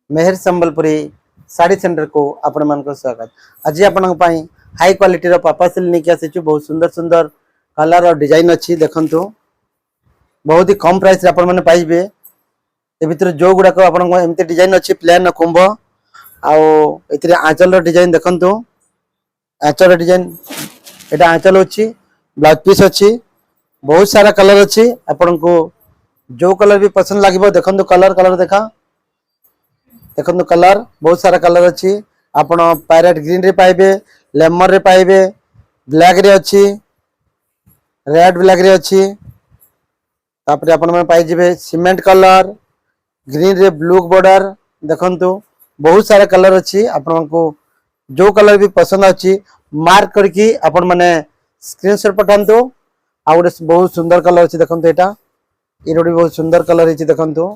मेहर Sambalpuri sari centre को आपण मान स्वागत। आज आपण हाई क्वालिटी रो पापा सिल नहीं आसी बहुत सुंदर सुंदर कलर और डिजाइन अच्छी देखंतु बहुत ही कम प्राइस रे आपण माने पाइबे। ए भितर जो गुडा आपण एमती डिजाइन अच्छी प्लेन कुंभ आउ एथिरे आंचल रो डिजाइन देखंतु आंचल डिजाइन एटा आंचल अच्छी ब्लाउज पीस अच्छी बहुत सारा कलर अच्छी आपण को जो कलर भी पसंद लागिबो देखंतु कलर देखा देखो कलर बहुत सारा कलर अच्छी आपण पैरेट ग्रीन रे पाइबे लेमन रे पाइबे ब्लैक रे अच्छी रेड ब्लैक रे अच्छी तापर आपण में पाइ जिवे सीमेंट कलर ग्रीन रे ब्लू बॉर्डर देखंतु बहुत सारा कलर अच्छी आपण को जो कलर भी पसंद अच्छी मार्क करके आपण माने स्क्रीनशॉट पठांतु आ बहुत सुंदर कलर अच्छी देखंतु एटा इरोडी बहुत सुंदर कलर अछि देखंतु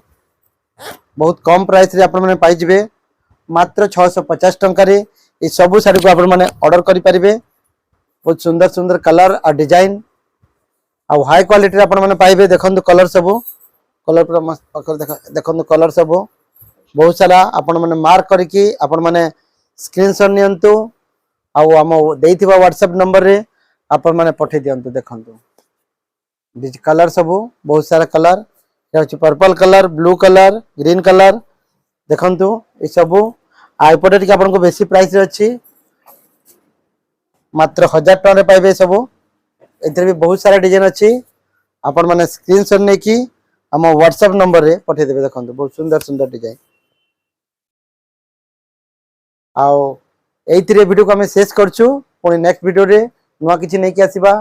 बहुत कम प्राइस रे आपण माने पाइ जिवे मात्र 650 टंका रे ए सब साड़ी को आपण माने ऑर्डर करि परिबे। बहुत सुंदर सुंदर कलर और डिजाइन आ हाई क्वालिटी रे आपण माने पाइबे देखंतु कलर सब कलर पूरा मस्त पकर देखंतु कलर सब बहुत सारा आपण माने मार्क करके आपण माने स्क्रीनशॉट नियंतु आ हम देइथिबा व्हाट्सएप नंबर रे आपण माने पठे दियंतु देखंतु कलर सब बहुत सारा colour purple colour blue colour green colour देखंतु ए सब आइपटे टिके आपन को बेसी प्राइस रे अछि मात्र 1000 टका रे पाइबे सब एथरे भी बहुत सारा डिजाइन अछि आपन माने स्क्रीनशॉट नै की हम व्हाट्सएप नंबर रे पठे देबे देखंतु बहुत सुंदर सुंदर डिजाइन आओ एथरे वीडियो को हम शेष करछु पुनी नेक्स्ट वीडियो रे नुवा किछि नै की आसीबा।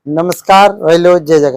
नमस्कार रहलो जय जगन्नाथ।